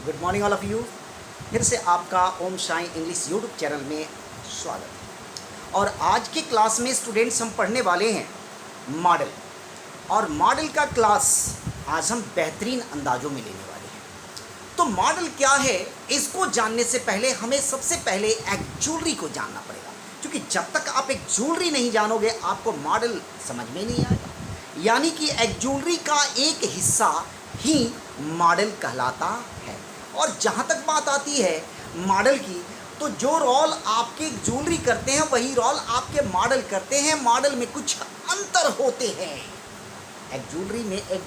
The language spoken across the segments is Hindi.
Good morning all of you. फिर से आपका ओम साई इंग्लिश यूट्यूब चैनल में स्वागत है। और आज की क्लास में स्टूडेंट्स हम पढ़ने वाले हैं मॉडल। और मॉडल का क्लास आज हम बेहतरीन अंदाज़ों में लेने वाले हैं। तो मॉडल क्या है, इसको जानने से पहले हमें सबसे पहले एक ज्वेलरी को जानना पड़ेगा, क्योंकि जब तक आप एक ज्वेलरी नहीं जानोगे आपको मॉडल समझ में नहीं आएगा। यानी कि एक ज्वेलरी का एक हिस्सा ही मॉडल कहलाता है। और जहाँ तक बात आती है मॉडल की, तो जो रोल आपके ज्वेलरी करते हैं वही रोल आपके मॉडल करते हैं। मॉडल में कुछ अंतर होते हैं। एक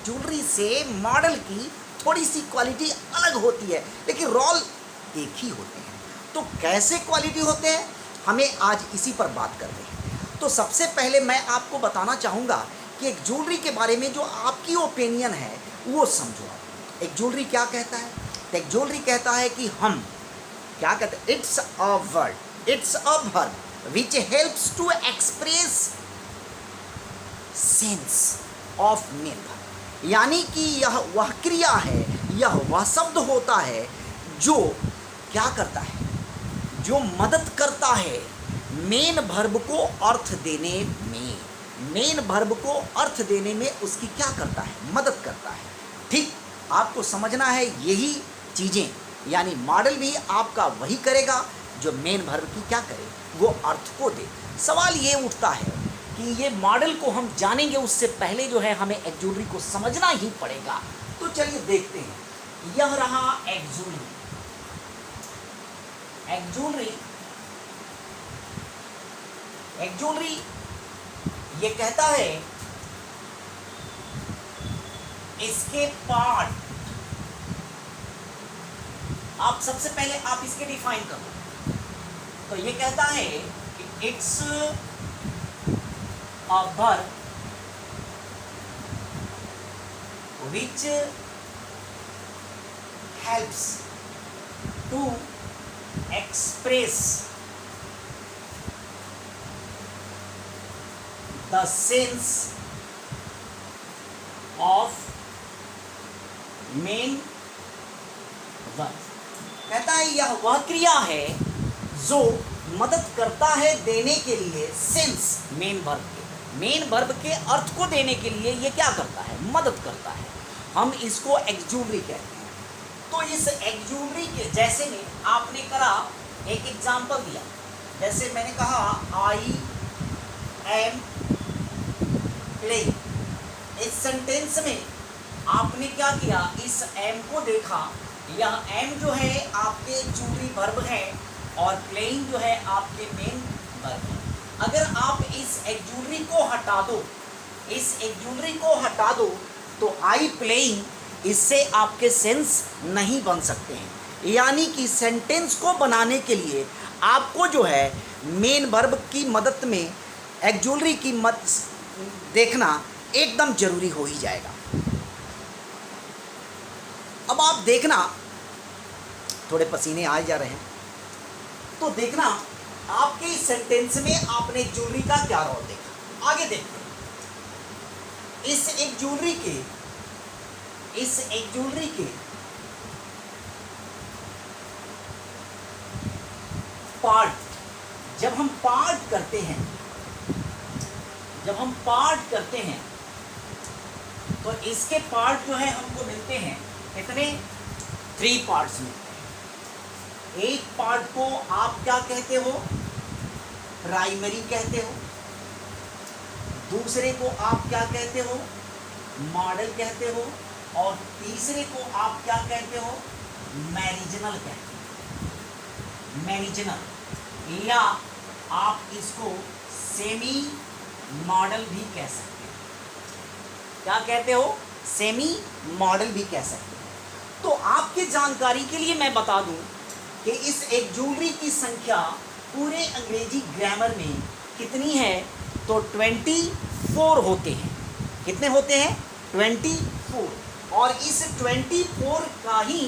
ज्वेलरी से मॉडल की थोड़ी सी क्वालिटी अलग होती है, लेकिन रोल एक ही होते हैं। तो कैसे क्वालिटी होते हैं, हमें आज इसी पर बात करते हैं। तो सबसे पहले मैं आपको बताना चाहूँगा कि एक ज्वेलरी के बारे में जो आपकी ओपिनियन है वो समझो। एक ज्वेलरी क्या कहता है? तो एक ज्वेलरी कहता है कि हम क्या कहते हैं, it's a word, it's a verb which helps to express sense of meaning. यानी कि यह वह क्रिया है, यह वह शब्द होता है जो क्या करता है, जो मदद करता है मेन वर्ब को अर्थ देने में। मेन वर्ब को अर्थ देने में उसकी क्या करता है, मदद करता है। ठीक, आपको समझना है यही चीज़ें, यानी मॉडल भी आपका वही करेगा जो मेन वर्ब की क्या करे, वो अर्थ को दे। सवाल ये उठता है कि ये मॉडल को हम जानेंगे उससे पहले जो है हमें एक ज्वेलरी को समझना ही पड़ेगा। तो चलिए देखते हैं। यह रहा एक ज्वेलरी। एक ज्वेलरी ये कहता है इसके पार्ट, आप सबसे पहले आप इसके डिफाइन करो। तो ये कहता है कि it's a verb which helps to express the sense of main verb. कहता है यह वह क्रिया है जो मदद करता है देने के लिए सेंस मेन वर्ब के अर्थ को देने के लिए ये क्या करता है, मदद करता है। हम इसको एक्ज्यूलरी कहते हैं। तो इस एक्ज्यूलरी के जैसे में आपने करा, एक एग्जांपल दिया, जैसे मैंने कहा आई एम प्लेइंग। इस सेंटेंस में आपने क्या किया, इस एम को देखा। यह एम जो है आपके ज्वेलरी वर्ब है और प्लेइंग जो है आपके मेन वर्ब है। अगर आप इस एक्ज्यूलरी को हटा दो, तो आई प्लेइंग इससे आपके सेंस नहीं बन सकते हैं। यानी कि सेंटेंस को बनाने के लिए आपको जो है मेन वर्ब की मदद में एक्ज्यूलरी की मदद देखना एकदम जरूरी हो ही जाएगा। अब आप देखना, थोड़े पसीने आ जा रहे हैं, तो देखना आपके इस सेंटेंस में आपने ज्वेलरी का क्या रोल देखा। आगे देखते हैं। इस एक ज्वेलरी के पार्ट, जब हम पार्ट करते हैं तो इसके पार्ट जो है हमको मिलते हैं कितने, 3 पार्ट्स मिलते हैं। एक पार्ट को आप क्या कहते हो, प्राइमरी कहते हो। दूसरे को आप क्या कहते हो, मॉडल कहते हो। और तीसरे को आप क्या कहते हो, मैरिजिनल कहते हो। मैरिजिनल, या आप इसको सेमी मॉडल भी कह सकते हैं। क्या कहते हो, सेमी मॉडल भी कह सकते हैं। तो आपके जानकारी के लिए मैं बता दूं कि इस एक ज्वेलरी की संख्या पूरे अंग्रेजी ग्रामर में कितनी है, तो 24 होते हैं। कितने होते हैं, 24। और इस 24 का ही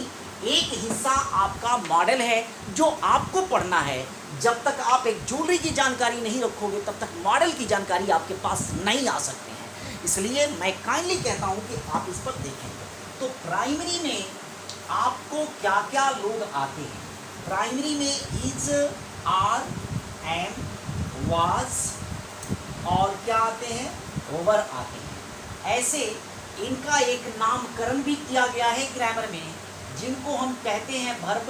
एक हिस्सा आपका मॉडल है जो आपको पढ़ना है। जब तक आप एक ज्वेलरी की जानकारी नहीं रखोगे तब तक मॉडल की जानकारी आपके पास नहीं आ सकते हैं। इसलिए मैं काइंडली कहता हूं कि आप इस पर देखेंगे। तो प्राइमरी में आप आपको क्या क्या लोग आते हैं। प्राइमरी में इज, आर, एम, वाज और क्या आते हैं, ओवर आते हैं। ऐसे इनका एक नामकरण भी किया गया है ग्रामर में, जिनको हम कहते हैं वर्ब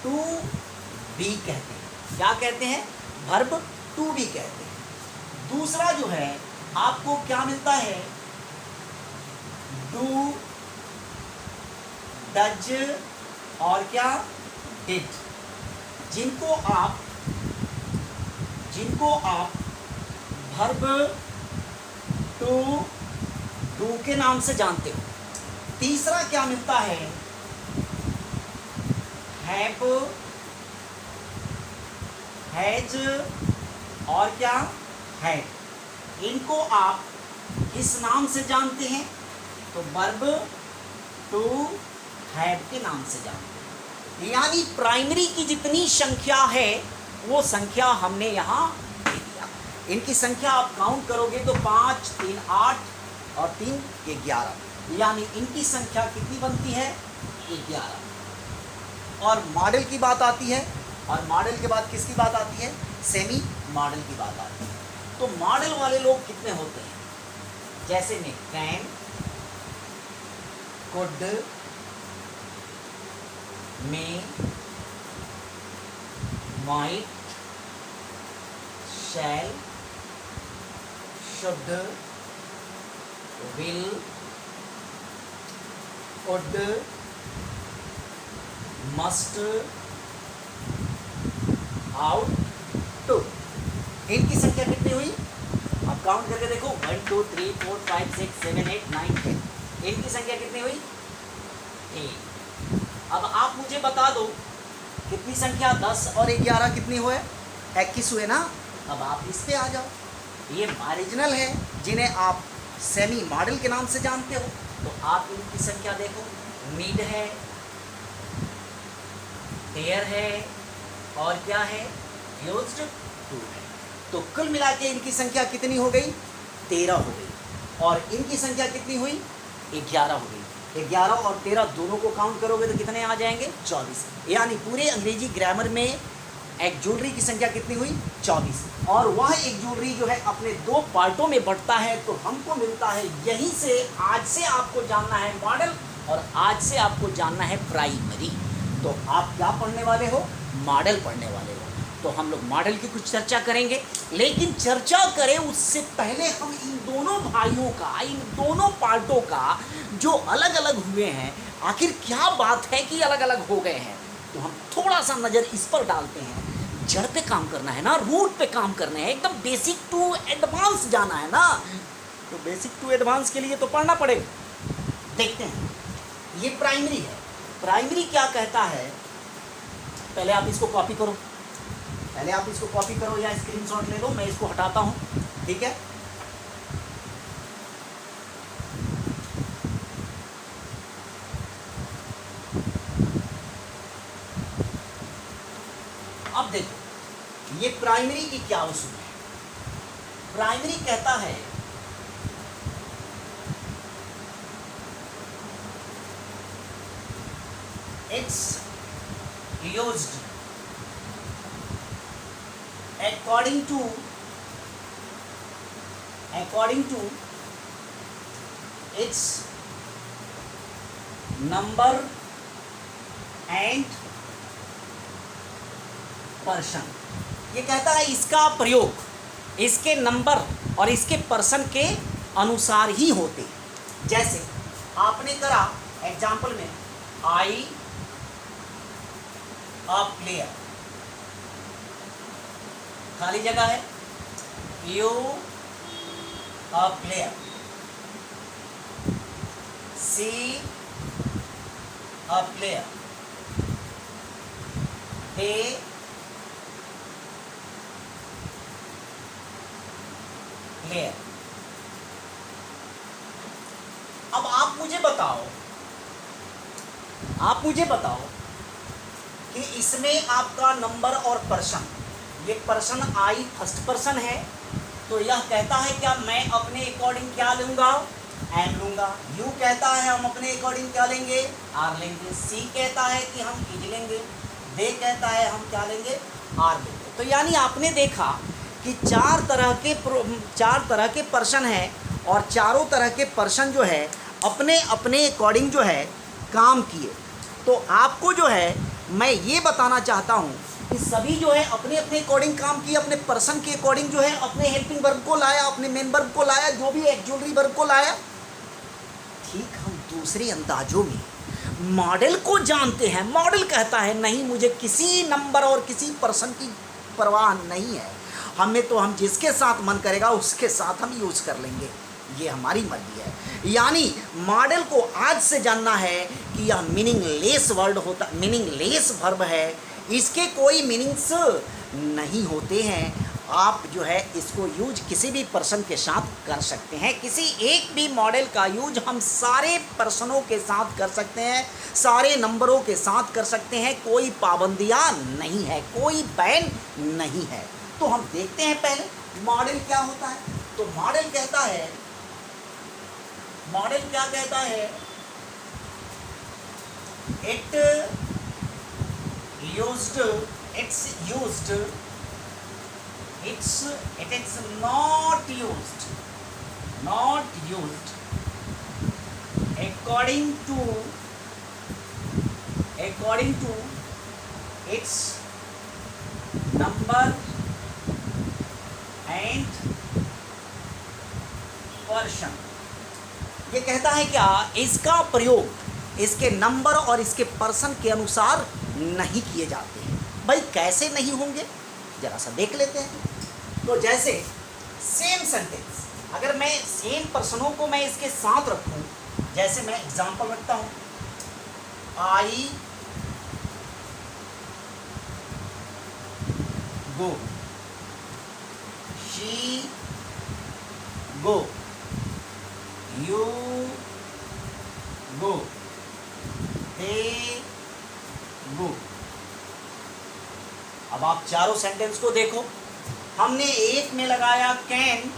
टू बी कहते हैं। क्या कहते हैं, वर्ब टू बी कहते हैं। दूसरा जो है आपको क्या मिलता है, डू, डज और क्या, डिड, जिनको आप वर्ब टू डू के नाम से जानते हो। तीसरा क्या मिलता है, हैव, हैज और क्या, हैड। इनको आप किस नाम से जानते हैं, तो वर्ब टू हैव के नाम से जानते हैं। यानी प्राइमरी की जितनी संख्या है वो संख्या हमने यहाँ दे दिया। इनकी संख्या आप काउंट करोगे तो 5, 3, 8 और 3, 11, यानी इनकी संख्या कितनी बनती है, 11। और मॉडल की बात आती है, और मॉडल के बाद किसकी बात आती है, सेमी मॉडल की बात आती है। तो मॉडल वाले लोग कितने होते हैं, जैसे में can, could, may, might, shall, should, will, would, must, ought, to. इनकी संख्या कितनी हुई, आप काउंट करके देखो, 1 2 3 4 5 6 7 8 9 10। इनकी संख्या कितनी हुई, 8। अब आप मुझे बता दो कितनी संख्या, 10 और 11 कितनी हुए, 21 हुए ना। अब आप इस पे आ जाओ। ये मार्जिनल है जिन्हें आप सेमी मॉडल के नाम से जानते हो। तो आप इनकी संख्या देखो, नीड है, देयर है और क्या है, यूज्ड टू है। तो कुल मिला के इनकी संख्या कितनी हो गई, 13 हो गई। और इनकी संख्या कितनी हुई, 11 हो गई। 11 और 13 दोनों को काउंट करोगे तो कितने आ जाएंगे, 24। यानी पूरे अंग्रेजी ग्रामर में एक्जुलरी की संख्या कितनी हुई, 24। और वह एक्जुलरी जो है अपने 2 पार्टों में बढ़ता है। तो हमको मिलता है, यहीं से आज से आपको जानना है मॉडल और आज से आपको जानना है प्राइमरी। तो आप क्या पढ़ने वाले हो, मॉडल पढ़ने वाले हो। तो हम लोग मॉडल की कुछ चर्चा करेंगे, लेकिन चर्चा करें उससे पहले हम इन दोनों भाइयों का, इन दोनों पार्टों का जो अलग अलग हुए हैं, आखिर क्या बात है कि अलग अलग हो गए हैं। तो हम थोड़ा सा नज़र इस पर डालते हैं। जड़ पे काम करना है ना, रूट पे काम करना है, एकदम बेसिक टू एडवांस जाना है ना। तो बेसिक टू एडवांस के लिए तो पढ़ना पड़ेगा। देखते हैं, ये प्राइमरी है। प्राइमरी क्या कहता है, पहले आप इसको कॉपी करो, या स्क्रीनशॉट ले लो, मैं इसको हटाता हूँ, ठीक है। अब देखो ये प्राइमरी की क्या उसूल है। प्राइमरी कहता है it's used according to its number and person. ये कहता है इसका प्रयोग इसके नंबर और इसके पर्सन के अनुसार ही होते। जैसे आपने करा एग्जाम्पल में, आई अ प्लेयर, खाली जगह है, you a player, see a player, they player. अब आप मुझे बताओ कि इसमें आपका नंबर और पर्सन, ये पर्सन आई फर्स्ट पर्सन है, तो यह कहता है क्या मैं अपने अकॉर्डिंग क्या लूँगा, एम लूंगा। यू कहता है हम अपने अकॉर्डिंग क्या लेंगे, आर लेंगे। सी कहता है कि हम इज लेंगे। दे कहता है हम क्या लेंगे, आर लेंगे। तो यानी आपने देखा कि चार तरह के पर्सन हैं और चारों तरह के पर्सन जो है अपने अपने अकॉर्डिंग जो है काम किए। तो आपको जो है मैं ये बताना चाहता हूँ कि सभी जो है अपने अपने अकॉर्डिंग काम किए, अपने पर्सन के अकॉर्डिंग जो है अपने हेल्पिंग वर्ब को लाया, अपने मेन वर्ब को लाया, जो भी एक्सुलरी वर्ब को लाया। ठीक हम दूसरे अंदाजों में मॉडल को जानते हैं। मॉडल कहता है नहीं, मुझे किसी नंबर और किसी पर्सन की परवाह नहीं है, हम जिसके साथ मन करेगा उसके साथ हम यूज़ कर लेंगे, ये हमारी मर्जी है। यानी मॉडल को आज से जानना है कि यह मीनिंगलेस वर्ड होता, मीनिंगलेस वर्ब है, इसके कोई मीनिंग्स नहीं होते हैं। आप जो है इसको यूज किसी भी पर्सन के साथ कर सकते हैं। किसी एक भी मॉडल का यूज हम सारे पर्सनों के साथ कर सकते हैं, सारे नंबरों के साथ कर सकते हैं। कोई पाबंदियां नहीं है, कोई बैन नहीं है। तो हम देखते हैं पहले मॉडल क्या होता है। तो मॉडल क्या कहता है, it's not used according to its number and person। ये कहता है क्या, इसका प्रयोग इसके नंबर और इसके पर्सन के अनुसार नहीं किए जाते हैं। भाई कैसे नहीं होंगे जरा सा देख लेते हैं। तो जैसे सेम सेंटेंस, अगर मैं सेम पर्सनों को मैं इसके साथ रखूं, जैसे मैं एग्जांपल रखता हूं, आई गो, शी गो, यू गो, दे गो। अब आप चारों सेंटेंस को देखो, हमने एक में लगाया कैन,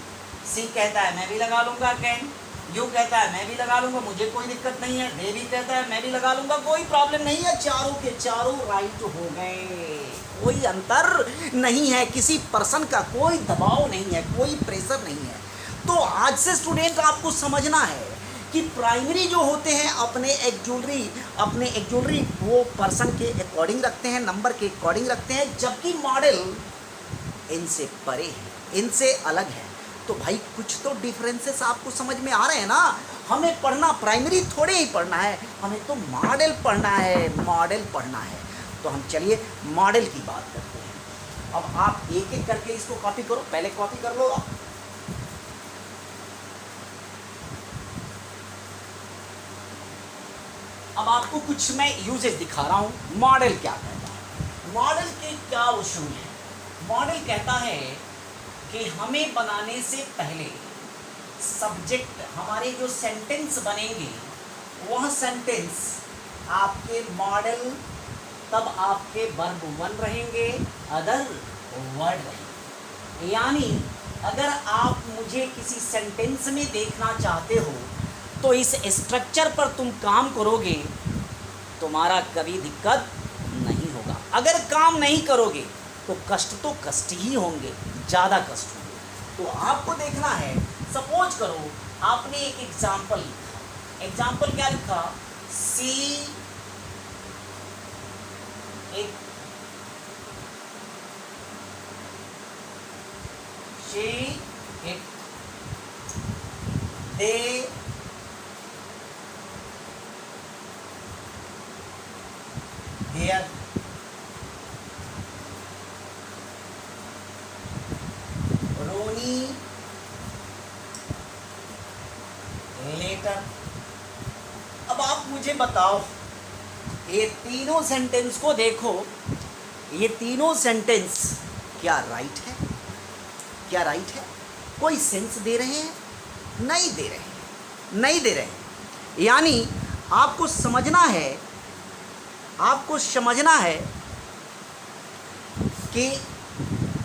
सी कहता है मैं भी लगा लूंगा कैन, यू कहता है मैं भी लगा लूंगा, मुझे कोई दिक्कत नहीं है, दे भी कहता है मैं भी लगा लूंगा, कोई प्रॉब्लम नहीं है। चारों के चारों राइट हो गए, कोई अंतर नहीं है, किसी पर्सन का कोई दबाव नहीं है, कोई प्रेशर नहीं है। तो आज से स्टूडेंट आपको समझना है कि प्राइमरी जो होते हैं अपने एक्सुलरी वो पर्सन के अकॉर्डिंग रखते हैं, नंबर के अकॉर्डिंग रखते हैं, जबकि मॉडल इनसे परे है, इनसे अलग है। तो भाई कुछ तो डिफरेंसेस आपको समझ में आ रहे हैं ना। हमें पढ़ना प्राइमरी थोड़े ही पढ़ना है, हमें तो मॉडल पढ़ना है। तो हम चलिए मॉडल की बात करते हैं। अब आप एक एक करके इसको कॉपी करो, पहले कॉपी कर लो आप। अब आपको कुछ मैं यूजेस दिखा रहा हूं। मॉडल क्या कहता है, मॉडल के क्या उसूल है। मॉडल कहता है कि हमें बनाने से पहले सब्जेक्ट, हमारे जो सेंटेंस बनेंगे वह सेंटेंस आपके मॉडल, तब आपके वर्ब वन रहेंगे, अदर वर्ड रहेंगे। यानी अगर आप मुझे किसी सेंटेंस में देखना चाहते हो तो इस स्ट्रक्चर पर तुम काम करोगे, तुम्हारा कभी दिक्कत नहीं होगा। अगर काम नहीं करोगे तो कष्ट ही होंगे, ज़्यादा कष्ट होंगे। तो आपको देखना है, सपोज करो आपने एक एग्जाम्पल लिखा। एग्जाम्पल क्या लिखा, see it, they here, Ronnie letter. अब आप मुझे बताओ, ये तीनों सेंटेंस को देखो, ये तीनों सेंटेंस क्या राइट है, क्या राइट है? कोई सेंस दे रहे हैं? नहीं दे रहे हैं, नहीं दे रहे हैं। यानी आपको समझना है कि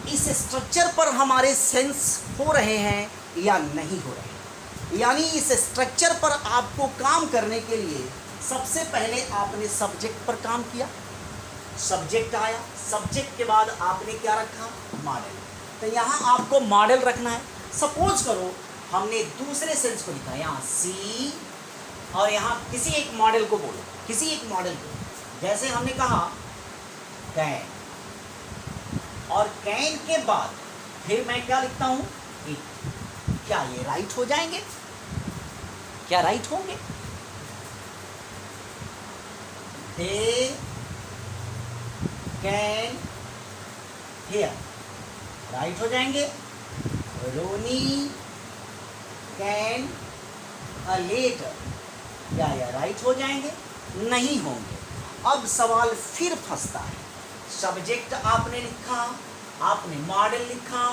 इस स्ट्रक्चर पर हमारे सेंस हो रहे हैं या नहीं हो रहे हैं। यानी इस स्ट्रक्चर पर आपको काम करने के लिए सबसे पहले आपने सब्जेक्ट पर काम किया, सब्जेक्ट आया, सब्जेक्ट के बाद आपने क्या रखा, मॉडल। तो यहाँ आपको मॉडल रखना है। सपोज करो हमने दूसरे सेंस को लिखा, यहाँ सी और यहाँ किसी एक मॉडल को बोलो, किसी एक मॉडल को, जैसे हमने कहा कैन, और कैन के बाद फिर मैं क्या लिखता हूँ, इट। क्या ये राइट हो जाएंगे, क्या राइट होंगे? दे कैन हियर, राइट हो जाएंगे। रोनी कैन अ लेटर, क्या ये राइट हो जाएंगे? नहीं होंगे। अब सवाल फिर फंसता है। सब्जेक्ट आपने लिखा, आपने मॉडल लिखा,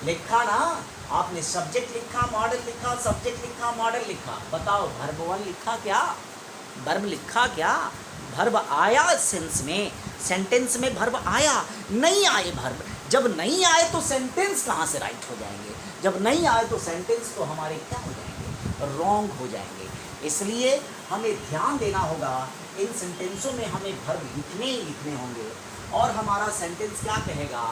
लिखा ना, आपने सब्जेक्ट लिखा, मॉडल लिखा, सब्जेक्ट लिखा, मॉडल लिखा। बताओ वर्ब वन लिखा क्या, वर्ब लिखा क्या? वर्ब आया सेंस में, सेंटेंस में वर्ब आया, नहीं आए वर्ब। जब नहीं आए तो सेंटेंस कहाँ से राइट हो जाएंगे? जब नहीं आए तो सेंटेंस तो हमारे क्या हो जाएंगे, रॉन्ग हो जाएंगे। इसलिए हमें ध्यान देना होगा, इन सेंटेंसों में हमें वर्ब लिखने ही लिखने होंगे। और हमारा सेंटेंस क्या कहेगा,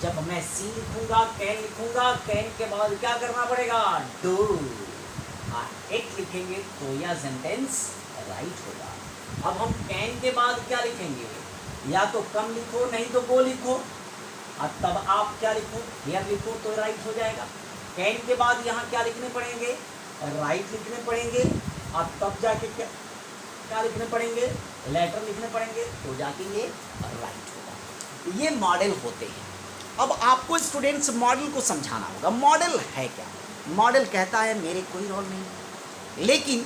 जब मैं सी लिखूंगा, कैन लिखूंगा, कैन के बाद क्या करना पड़ेगा, डू। इट लिखेंगे तो यह सेंटेंस राइट होगा। अब हम कैन के बाद क्या लिखेंगे, या तो कम लिखो नहीं तो गो लिखो, और तब आप क्या लिखो, हियर लिखो तो राइट हो जाएगा। कैन के बाद यहाँ क्या लिखने पड़ेंगे, राइट लिखने पड़ेंगे, और तब जाके क्या लिखने पड़ेंगे, लेटर लिखने पड़ेंगे, तो जाके ये राइट होगा। ये मॉडल होते हैं। अब आपको स्टूडेंट्स मॉडल को समझाना होगा। मॉडल है क्या? मॉडल कहता है मेरे कोई रोल नहीं, लेकिन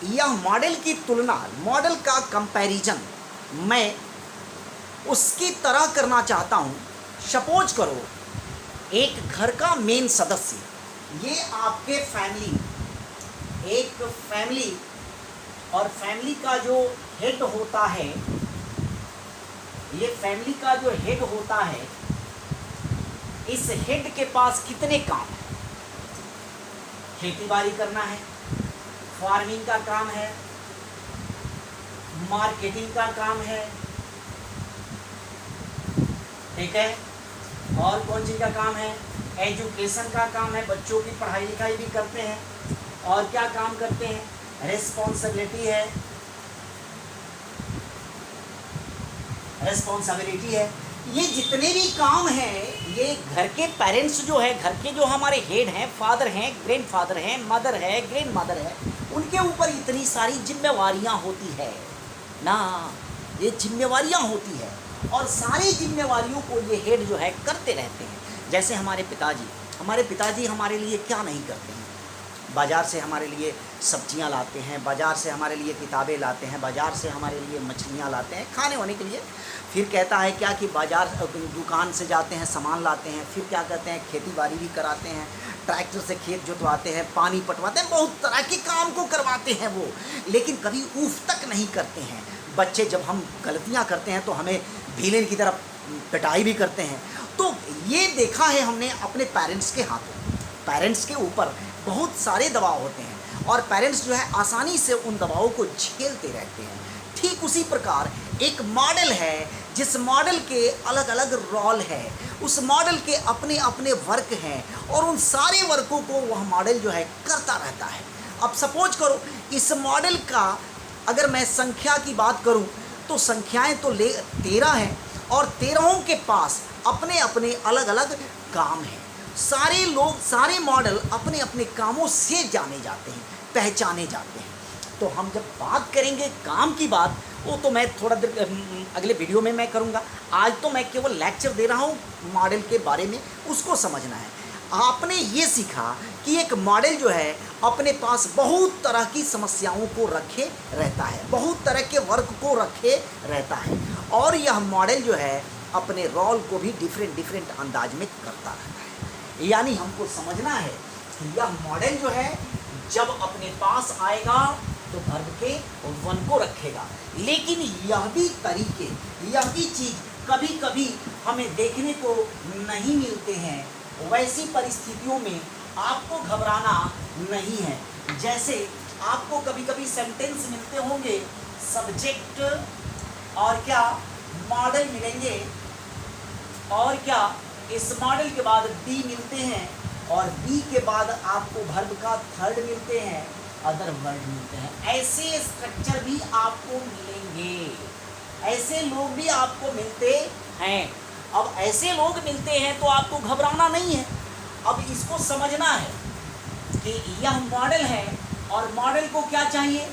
यह मॉडल की तुलना, मॉडल का कंपैरिजन मैं उसकी तरह करना चाहता हूँ। सपोज करो एक घर का मेन सदस्य, ये आपके फैमिली, एक फैमिली, और फैमिली का जो हेड होता है, ये फैमिली का जो हेड होता है, इस हेड के पास कितने काम हैं? खेती बाड़ी करना है, फार्मिंग का काम है, मार्केटिंग का काम है, ठीक है, और कौन चीज़ का काम है, एजुकेशन का काम है, बच्चों की पढ़ाई लिखाई भी करते हैं, और क्या काम करते हैं, रिस्पॉन्सिबिलिटी है, रिस्पॉन्सिबिलिटी है। ये जितने भी काम हैं, ये घर के पेरेंट्स जो है, घर के जो हमारे हेड हैं, फादर हैं, ग्रैंडफादर हैं, मदर है, ग्रैंड मदर है, उनके ऊपर इतनी सारी जिम्मेवारियां होती है ना, ये जिम्मेवारियां होती है, और सारी जिम्मेवारियों को ये हेड जो है करते रहते हैं। जैसे हमारे पिताजी हमारे लिए क्या नहीं करते हैं, बाज़ार से हमारे लिए सब्जियां लाते हैं, बाज़ार से हमारे लिए किताबें लाते हैं, बाज़ार से हमारे लिए मछलियां लाते हैं खाने होने के लिए। फिर कहता है क्या कि बाज़ार दुकान से जाते हैं, सामान लाते हैं, फिर क्या करते हैं, खेती बाड़ी भी कराते हैं, ट्रैक्टर से खेत जोतवाते हैं, पानी पटवाते हैं, बहुत तरह के काम को करवाते हैं वो, लेकिन कभी उफ तक नहीं करते हैं। बच्चे जब हम गलतियाँ करते हैं तो हमें विलेन की तरफ पिटाई भी करते हैं। तो ये देखा है हमने अपने पेरेंट्स के हाथों। पेरेंट्स के ऊपर बहुत सारे दबाव होते हैं और पेरेंट्स जो है आसानी से उन दबावों को झेलते रहते हैं। ठीक उसी प्रकार एक मॉडल है, जिस मॉडल के अलग अलग रोल है, उस मॉडल के अपने अपने वर्क हैं और उन सारे वर्कों को वह मॉडल जो है करता रहता है। अब सपोज करो इस मॉडल का अगर मैं संख्या की बात करूं तो संख्याएं तो 13 हैं और 13 के पास अपने अपने अलग अलग काम हैं। सारे लोग, सारे मॉडल अपने अपने कामों से जाने जाते हैं, पहचाने जाते हैं। तो हम जब बात करेंगे काम की बात, वो तो मैं थोड़ा देर अगले वीडियो में मैं करूँगा। आज तो मैं केवल लेक्चर दे रहा हूँ मॉडल के बारे में, उसको समझना है। आपने ये सीखा कि एक मॉडल जो है अपने पास बहुत तरह की समस्याओं को रखे रहता है, बहुत तरह के वर्क को रखे रहता है, और यह मॉडल जो है अपने रोल को भी डिफरेंट अंदाज में करता रहता है। यानी हमको समझना है कि यह मॉडल जो है जब अपने पास आएगा तो वर्ब के वन को रखेगा, लेकिन यह भी तरीके, यह भी चीज़ कभी कभी हमें देखने को नहीं मिलते हैं। वैसी परिस्थितियों में आपको घबराना नहीं है। जैसे आपको कभी कभी सेंटेंस मिलते होंगे, सब्जेक्ट और क्या मॉडल मिलेंगे, और क्या इस मॉडल के बाद बी मिलते हैं, और बी के बाद आपको वर्ब का थर्ड मिलते हैं, अदर वर्ड मिलते हैं। ऐसे स्ट्रक्चर भी आपको मिलेंगे, ऐसे लोग भी आपको मिलते हैं। अब ऐसे लोग मिलते हैं तो आपको घबराना नहीं है। अब इसको समझना है कि यह मॉडल है और मॉडल को क्या चाहिए,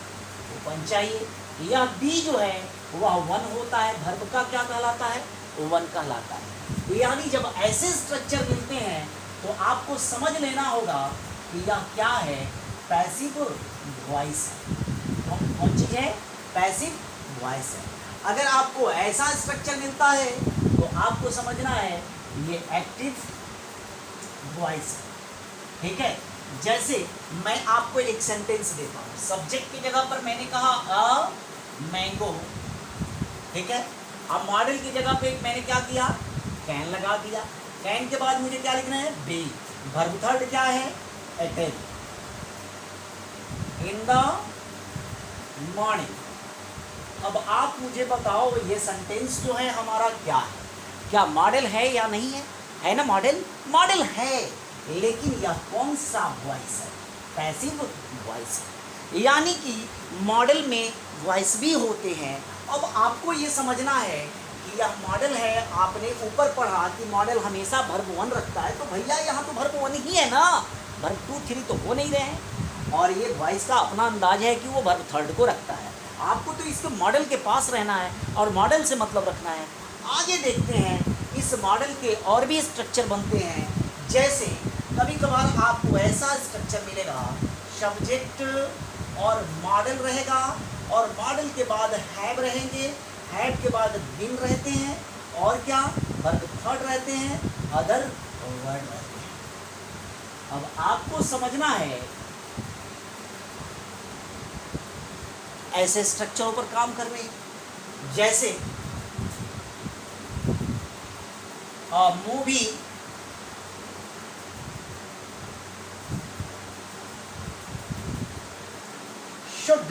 वन चाहिए। यह बी जो है वह वन होता है, वर्ब का क्या कहलाता है, वन कहलाता है। यानी जब ऐसे स्ट्रक्चर मिलते हैं तो आपको समझ लेना होगा कि यह क्या है, पैसिव वॉइस है। कौन चीज़ है, पैसिव वॉइस है। अगर आपको ऐसा स्ट्रक्चर मिलता है तो आपको समझना है ये एक्टिव वॉइस है। ठीक है, जैसे मैं आपको एक सेंटेंस देता हूँ, सब्जेक्ट की जगह पर मैंने कहा अ मैंगो, ठीक है। अब मॉडल की जगह पे मैंने क्या किया, कैन लगा दिया। कैन के बाद मुझे क्या लिखना है, बी। वर्ब थर्ड क्या है, अटेंड। In the morning. अब आप मुझे बताओ ये सेंटेंस जो है हमारा क्या है, क्या मॉडल है या नहीं है, है ना मॉडल, मॉडल है। लेकिन यह कौन सा वॉइस है, पैसिव वॉइस है। यानी कि मॉडल में वॉइस भी होते हैं। अब आपको ये समझना है कि यह मॉडल है। आपने ऊपर पढ़ा कि मॉडल हमेशा वर्ब वन रखता है, तो भैया यहाँ तो वर्ब वन ही है ना, वर्ब टू थ्री तो हो नहीं रहे हैं। और ये वॉइस का अपना अंदाज है कि वो वर्ब थर्ड को रखता है। आपको तो इसके मॉडल के पास रहना है और मॉडल से मतलब रखना है। आगे देखते हैं, इस मॉडल के और भी स्ट्रक्चर बनते हैं। जैसे कभी कभार आपको ऐसा स्ट्रक्चर मिलेगा, सब्जेक्ट और मॉडल रहेगा, और मॉडल के बाद हैव रहेंगे, हैव के बाद बिन रहते हैं, और क्या वर्ब थर्ड रहते हैं, अदर वर्ड रहते हैं। अब आपको समझना है ऐसे स्ट्रक्चरों पर काम करने। जैसे movie should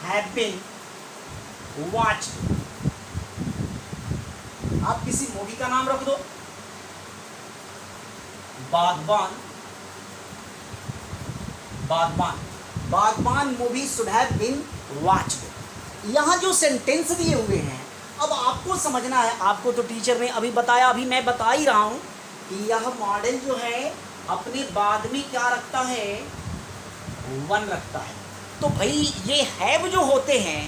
have been watched। आप किसी मूवी का नाम रख दो, Baghban, Baghban, Baghban movie should have been watched. यहाँ जो सेंटेंस दिए हुए हैं, अब आपको समझना है। आपको तो टीचर ने अभी बताया, अभी मैं बता ही रहा हूँ कि यह मॉडल जो है अपने बाद में क्या रखता है, वन रखता है। तो भाई ये हैव जो होते हैं,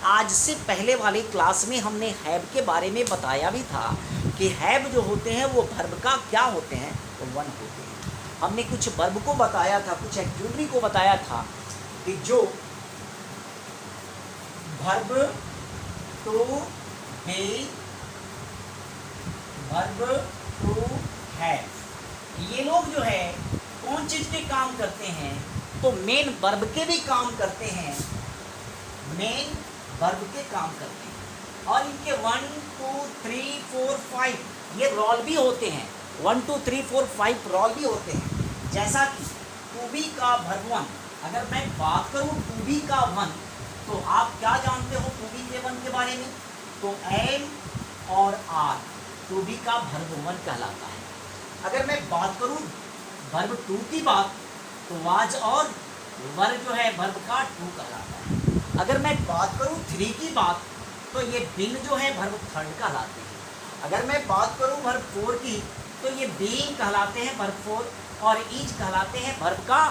आज से पहले वाले क्लास में हमने हैव के बारे में बताया भी था कि हैव जो होते हैं वो वर्ब का क्या होते हैं, वो वन होते हैं। हमने कुछ वर्ब को बताया था, कुछ एक्टिविटी को बताया था कि जो verb to be, verb to have, ये लोग जो है कौन चीज़ के काम करते हैं, तो मेन वर्ब के भी काम करते हैं, मेन वर्ब के काम करते हैं। और इनके 1 2 3 4 5 ये रोल भी होते हैं, 1 2 3 4 5 रोल भी होते हैं। जैसा कि टू बी का वर्ब वन, अगर मैं बात करूँ टू बी का वन, तो आप क्या जानते हो टू बी के वन के बारे में, तो एम और आर टू बी का वर्ब वन कहलाता है। अगर मैं बात करूँ वर्ब टू की बात, तो वाज और वर जो है वर्ब का टू कहलाता है। अगर मैं बात करूँ थ्री की बात, तो ये बिन जो है वर्ब थर्ड कहलाते हैं। अगर मैं बात करूँ वर्ब फोर की, तो ये बीइंग कहलाते हैं वर्ब फोर, और ईज कहलाते हैं वर्ब का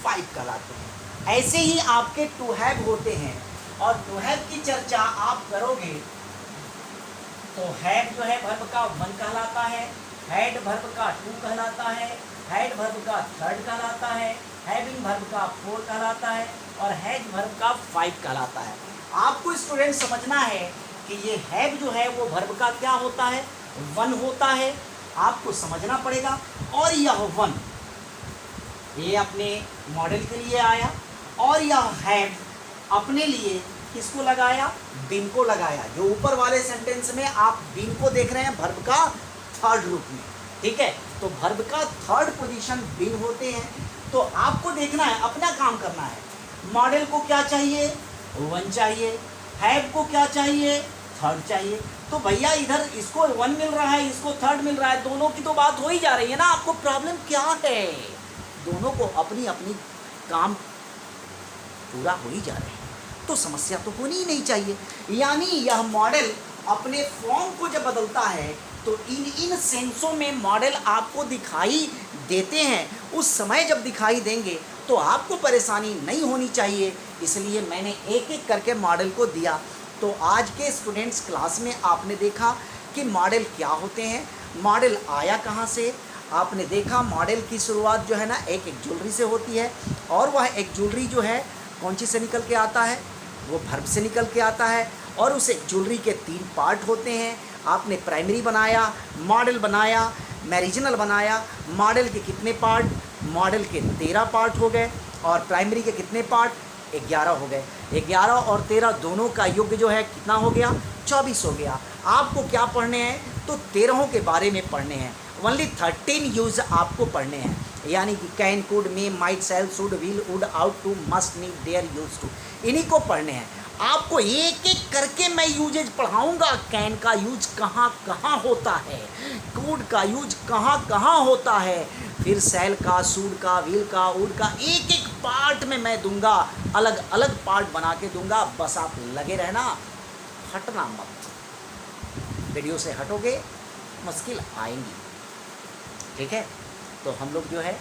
फाइव कहलाते हैं। ऐसे ही आपके टू हैव होते हैं, और टू हैव की चर्चा आप करोगे तो हैव जो है वर्ब का वन कहलाता है, हैड वर्ब का टू कहलाता है, हैड वर्ब का थर्ड कहलाता है, हैविंग वर्ब का फोर कहलाता है, और हैज वर्ब का फाइव कहलाता है। आपको स्टूडेंट समझना है कि ये हैव जो है वो वर्ब का क्या होता है, वन होता है। आपको समझना पड़ेगा। और यह वन ये अपने मॉडल के लिए आया, और यह हैव अपने लिए किसको लगाया, बिन को लगाया। जो ऊपर वाले सेंटेंस में आप बिन को देख रहे हैं वर्ब का थर्ड रूप में, ठीक है। तो वर्ब का थर्ड पोजीशन बीन होते हैं। तो आपको देखना है, अपना काम करना है। मॉडल को क्या चाहिए, वन चाहिए, हैव को क्या चाहिए, थर्ड चाहिए। तो भैया इधर इसको वन मिल रहा है, इसको थर्ड मिल रहा है, दोनों की तो बात हो ही जा रही है ना। आपको प्रॉब्लम क्या है, दोनों को अपनी अपनी काम पूरा हो ही जा रहे हैं, तो समस्या तो होनी ही नहीं चाहिए। यानी यह मॉडल अपने फॉर्म को जब बदलता है तो इन सेंसों में मॉडल आपको दिखाई देते हैं। उस समय जब दिखाई देंगे तो आपको परेशानी नहीं होनी चाहिए, इसलिए मैंने एक एक करके मॉडल को दिया। तो आज के स्टूडेंट्स क्लास में आपने देखा कि मॉडल क्या होते हैं, मॉडल आया कहाँ से। आपने देखा मॉडल की शुरुआत जो है ना एक ज्वेलरी से होती है, और वह एक ज्वेलरी जो है कौन चीज़ से निकल के आता है, वो वर्ब से निकल के आता है। और उस एक ज्वेलरी के 3 पार्ट होते हैं। आपने प्राइमरी बनाया, मॉडल बनाया, मैरिजिनल बनाया। मॉडल के कितने पार्ट, मॉडल के 13 पार्ट हो गए, और प्राइमरी के कितने पार्ट, 11 हो गए। 11 और 13 दोनों का योग जो है कितना हो गया, 24 हो गया। आपको क्या पढ़ने हैं, तो 13 के बारे में पढ़ने हैं। ओनली 13 यूज आपको पढ़ने हैं, यानी कि can, could, may, might, shall, should, will, would, ought, to, must, need, dare, use to, इन्हीं को पढ़ने हैं। आपको एक एक करके मैं यूजेज पढ़ाऊंगा। कैन का यूज कहाँ कहाँ होता है, कुड का यूज कहाँ कहाँ होता है, फिर शैल का, शुड का, विल का, वुड का, एक एक पार्ट में मैं दूंगा, अलग अलग पार्ट बना के दूंगा। बस आप लगे रहना, हटना मत। वीडियो से हटोगे मुश्किल आएंगी, ठीक है। तो हम लोग जो है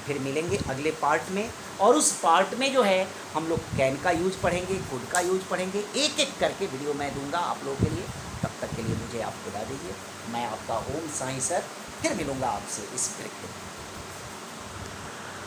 फिर मिलेंगे अगले पार्ट में, और उस पार्ट में जो है हम लोग कैन का यूज पढ़ेंगे, कुड का यूज पढ़ेंगे। एक एक करके वीडियो मैं दूंगा आप लोगों के लिए। तब तक के लिए मुझे आप बता दीजिए, मैं आपका ओम साईं सर फिर मिलूँगा आपसे इस ब्रेक के।